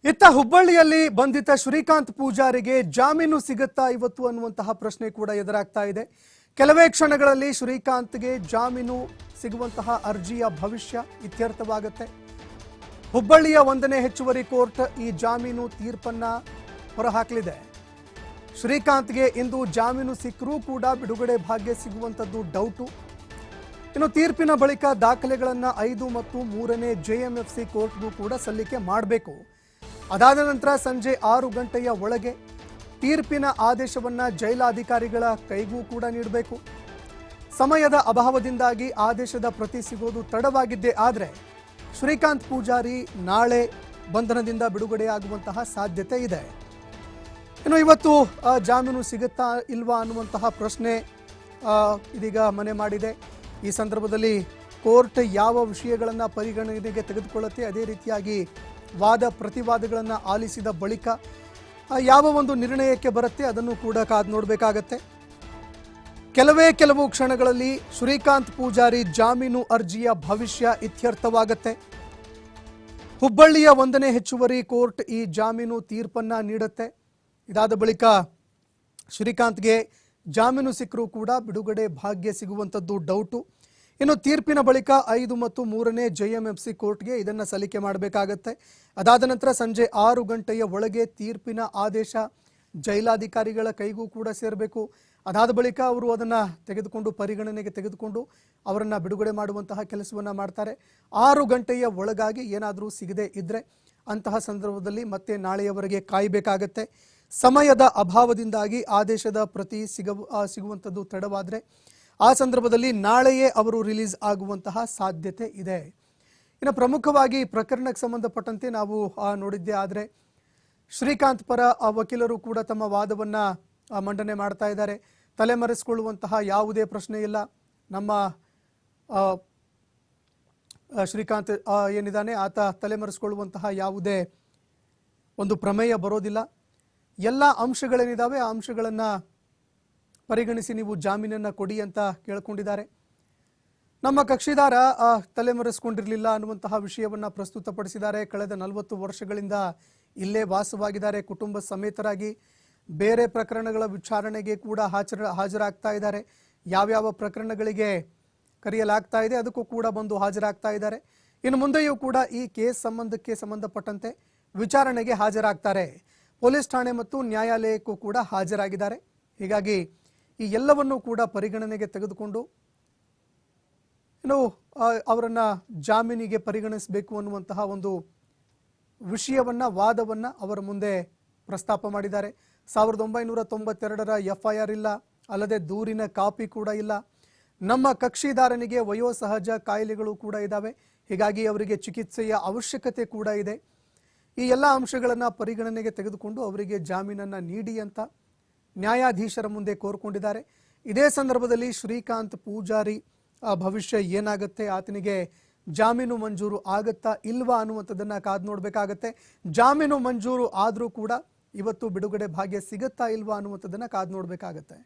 ಇತ್ತ ಹುಬ್ಬಳ್ಳಿಯಲ್ಲಿ ಬಂಧಿತ ಶ್ರೀಕಾಂತ್ ಪೂಜಾರಿಗೆ ಜಾಮೀನು ಸಿಗುತ್ತಾ ಇವತ್ತು ಅನ್ನುವಂತಹ ಪ್ರಶ್ನೆ ಕೂಡ ಎದುರಾಗ್ತಾ ಇದೆ. ಕೆಲವೇ ಕ್ಷಣಗಳಲ್ಲಿ ಶ್ರೀಕಾಂತ್ಗೆ ಜಾಮೀನು ಸಿಗುವಂತಹ ಅರ್ಜಿಯ ಭವಿಷ್ಯ ಇತ್ಯರ್ಥವಾಗುತ್ತೆ. ಹುಬ್ಬಳ್ಳಿಯ 1ನೇ ಹೆಚ್ಚುವರಿ ಕೋರ್ಟ್ ಈ ಜಾಮೀನು ತೀರ್ಪನ್ನ ಹೊರಹಾಕಲಿದೆ. ಶ್ರೀಕಾಂತ್ಗೆ ಇಂದು ಜಾಮೀನು ಸಿಕ್ಕರೂ ಕೂಡ ಬಿಡುಗಡೆ ಭಾಗ್ಯ ಸಿಗುವಂತದ್ದು ಡೌಟು. ಇನ್ನು ತೀರ್ಪಿನ ಬಳಿಕ ದಾಖಲೆಗಳನ್ನು 5 ಮತ್ತು 3ನೇ JMFC ಕೋರ್ಟ್ಗೂ ಕೂಡ ಸಲ್ಲಿಕೆ ಮಾಡಬೇಕು. ಅದಾದ ನಂತರ ಸಂಜೆ 6 ಗಂಟೆಯ ಒಳಗೆ ತೀರ್ಪಿನ ಆದೇಶವನ್ನ ಜೈಲಾಧಿಕಾರಿಗಳ ಕೈಗೂ ಕೂಡ ನೀಡಬೇಕು. ಸಮಯದ ಅಭಾವದಿಂದಾಗಿ ಆದೇಶದ ಪ್ರತಿ ಸಿಗೋದು ತಡವಾಗಿದ್ದೇ ಆದರೆ ಶ್ರೀಕಾಂತ್ ಪೂಜಾರಿ ನಾಳೆ ಬಂಧನದಿಂದ ಬಿಡುಗಡೆಯಾಗುವಂತಹ ಸಾಧ್ಯತೆ ಇದೆ. ಇನ್ನು ಇವತ್ತು ಜಾಮೀನು ಸಿಗುತ್ತಾ ಇಲ್ವಾ ಅನ್ನುವಂತಹ ಪ್ರಶ್ನೆ ಇದೀಗ ಮನೆ ಮಾಡಿದೆ. ಈ ಸಂದರ್ಭದಲ್ಲಿ ಕೋರ್ಟ್ ಯಾವ ವಿಷಯಗಳನ್ನು ಪರಿಗಣನೆಗೆ ತೆಗೆದುಕೊಳ್ಳುತ್ತೆ, ಅದೇ ರೀತಿಯಾಗಿ ವಾದ ಪ್ರತಿವಾದಗಳನ್ನು ಆಲಿಸಿದ ಬಳಿಕ ಯಾವ ಒಂದು ನಿರ್ಣಯಕ್ಕೆ ಬರುತ್ತೆ ಅದನ್ನು ಕೂಡ ಕಾದು ನೋಡಬೇಕಾಗತ್ತೆ. ಕೆಲವು ಕ್ಷಣಗಳಲ್ಲಿ ಶ್ರೀಕಾಂತ್ ಪೂಜಾರಿ ಜಾಮೀನು ಅರ್ಜಿಯ ಭವಿಷ್ಯ ಇತ್ಯರ್ಥವಾಗುತ್ತೆ. ಹುಬ್ಬಳ್ಳಿಯ 1ನೇ ಹೆಚ್ಚುವರಿ ಕೋರ್ಟ್ ಈ ಜಾಮೀನು ತೀರ್ಪನ್ನ ನೀಡುತ್ತೆ. ಇದಾದ ಬಳಿಕ ಶ್ರೀಕಾಂತ್ಗೆ ಜಾಮೀನು ಸಿಕ್ಕರೂ ಕೂಡ ಬಿಡುಗಡೆ ಭಾಗ್ಯ ಸಿಗುವಂಥದ್ದು ಡೌಟು. ಇನ್ನು ತೀರ್ಪಿನ ಬಳಿಕ 5 ಮತ್ತು 3ನೇ JMFC ಕೋರ್ಟ್ಗೆ ಇದನ್ನು ಸಲ್ಲಿಕೆ ಮಾಡಬೇಕಾಗತ್ತೆ. ಅದಾದ ನಂತರ ಸಂಜೆ 6 ಗಂಟೆಯ ಒಳಗೆ ತೀರ್ಪಿನ ಆದೇಶ ಜೈಲಾಧಿಕಾರಿಗಳ ಕೈಗೂ ಕೂಡ ಸೇರಬೇಕು. ಅದಾದ ಬಳಿಕ ಅವರು ಅದನ್ನು ತೆಗೆದುಕೊಂಡು ಪರಿಗಣನೆಗೆ ತೆಗೆದುಕೊಂಡು ಅವರನ್ನು ಬಿಡುಗಡೆ ಮಾಡುವಂತಹ ಕೆಲಸವನ್ನು ಮಾಡ್ತಾರೆ. 6 ಗಂಟೆಯ ಒಳಗಾಗಿ ಏನಾದರೂ ಸಿಗದೇ ಇದ್ದರೆ ಅಂತಹ ಸಂದರ್ಭದಲ್ಲಿ ಮತ್ತೆ ನಾಳೆಯವರೆಗೆ ಕಾಯಬೇಕಾಗತ್ತೆ. ಸಮಯದ ಅಭಾವದಿಂದಾಗಿ ಆದೇಶದ ಪ್ರತಿ ಸಿಗುವಂಥದ್ದು ತಡವಾದರೆ ಆ ಸಂದರ್ಭದಲ್ಲಿ ನಾಳೆಯೇ ಅವರು ರಿಲೀಸ್ ಆಗುವಂತಹ ಸಾಧ್ಯತೆ ಇದೆ. ಇನ್ನು ಪ್ರಮುಖವಾಗಿ ಪ್ರಕರಣಕ್ಕೆ ಸಂಬಂಧಪಟ್ಟಂತೆ ನಾವು ನೋಡಿದ್ದೇ ಆದರೆ ಶ್ರೀಕಾಂತ್ ಪರ ವಕೀಲರು ಕೂಡ ತಮ್ಮ ವಾದವನ್ನು ಮಂಡನೆ ಮಾಡ್ತಾ ಇದ್ದಾರೆ. ತಲೆಮರೆಸಿಕೊಳ್ಳುವಂತಹ ಯಾವುದೇ ಪ್ರಶ್ನೆ ಇಲ್ಲ. ನಮ್ಮ ಶ್ರೀಕಾಂತ್ ಏನಿದ್ದಾನೆ ಆತ ತಲೆಮರೆಸಿಕೊಳ್ಳುವಂತಹ ಯಾವುದೇ ಒಂದು ಪ್ರಮೇಯ ಬರೋದಿಲ್ಲ. ಎಲ್ಲ ಅಂಶಗಳೇನಿದ್ದಾವೆ ಆ ಅಂಶಗಳನ್ನು ಪರಿಗಣಿಸಿ ನೀವು ಜಾಮೀನನ್ನು ಕೊಡಿ ಅಂತ ಕೇಳ್ಕೊಂಡಿದ್ದಾರೆ. ನಮ್ಮ ಕಕ್ಷಿದಾರ ತಲೆಮರೆಸಿಕೊಂಡಿರಲಿಲ್ಲ ಅನ್ನುವಂತಹ ವಿಷಯವನ್ನು ಪ್ರಸ್ತುತಪಡಿಸಿದ್ದಾರೆ. ಕಳೆದ 40 ವರ್ಷಗಳಿಂದ ಇಲ್ಲೇ ವಾಸವಾಗಿದ್ದಾರೆ. ಕುಟುಂಬ ಸಮೇತರಾಗಿ ಬೇರೆ ಪ್ರಕರಣಗಳ ವಿಚಾರಣೆಗೆ ಕೂಡ ಹಾಜರಾಗ್ತಾ ಇದ್ದಾರೆ. ಯಾವ್ಯಾವ ಪ್ರಕರಣಗಳಿಗೆ ಕರೆಯಲಾಗ್ತಾ ಇದೆ ಅದಕ್ಕೂ ಕೂಡ ಬಂದು ಹಾಜರಾಗ್ತಾ ಇದ್ದಾರೆ. ಇನ್ನು ಮುಂದೆಯೂ ಕೂಡ ಈ ಕೇಸ್ ಸಂಬಂಧಪಟ್ಟಂತೆ ವಿಚಾರಣೆಗೆ ಹಾಜರಾಗ್ತಾರೆ. ಪೊಲೀಸ್ ಠಾಣೆ ಮತ್ತು ನ್ಯಾಯಾಲಯಕ್ಕೂ ಕೂಡ ಹಾಜರಾಗಿದ್ದಾರೆ. ಹೀಗಾಗಿ ಈ ಎಲ್ಲವನ್ನೂ ಕೂಡ ಪರಿಗಣನೆಗೆ ತೆಗೆದುಕೊಂಡು ಅವರನ್ನ ಜಾಮೀನಿಗೆ ಪರಿಗಣಿಸಬೇಕು ಅನ್ನುವಂತಹ ಒಂದು ವಾದವನ್ನ ಅವರ ಮುಂದೆ ಪ್ರಸ್ತಾಪ ಮಾಡಿದ್ದಾರೆ. 1992ರ FIR ಇಲ್ಲ, ಅಲ್ಲದೆ ದೂರಿನ ಕಾಪಿ ಕೂಡ ಇಲ್ಲ. ನಮ್ಮ ಕಕ್ಷಿದಾರನಿಗೆ ವಯೋಸಹಜ ಕಾಯಿಲೆಗಳು ಕೂಡ ಇದ್ದಾವೆ. ಹೀಗಾಗಿ ಅವರಿಗೆ ಚಿಕಿತ್ಸೆಯ ಅವಶ್ಯಕತೆ ಕೂಡ ಇದೆ. ಈ ಎಲ್ಲ ಅಂಶಗಳನ್ನು ಪರಿಗಣನೆಗೆ ತೆಗೆದುಕೊಂಡು ಅವರಿಗೆ ಜಾಮೀನನ್ನು ನೀಡಿ ಅಂತ ನ್ಯಾಯಾಧೀಶರ ಮುಂದೆ ಕೋರ್ಕೊಂಡಿದ್ದಾರೆ. ಇದೇ ಸಂದರ್ಭದಲ್ಲಿ ಶ್ರೀಕಾಂತ್ ಪೂಜಾರಿ ಭವಿಷ್ಯ ಏನಾಗುತ್ತೆ, ಆತನಿಗೆ ಜಾಮೀನು ಮಂಜೂರು ಆಗುತ್ತಾ ಇಲ್ವಾ ಅನ್ನುವಂಥದ್ದನ್ನು ಕಾದು ನೋಡಬೇಕಾಗತ್ತೆ. ಜಾಮೀನು ಮಂಜೂರು ಆದರೂ ಕೂಡ ಇವತ್ತು ಬಿಡುಗಡೆ ಭಾಗ್ಯ ಸಿಗುತ್ತಾ ಇಲ್ವಾ ಅನ್ನುವಂಥದ್ದನ್ನು ಕಾದು ನೋಡಬೇಕಾಗತ್ತೆ.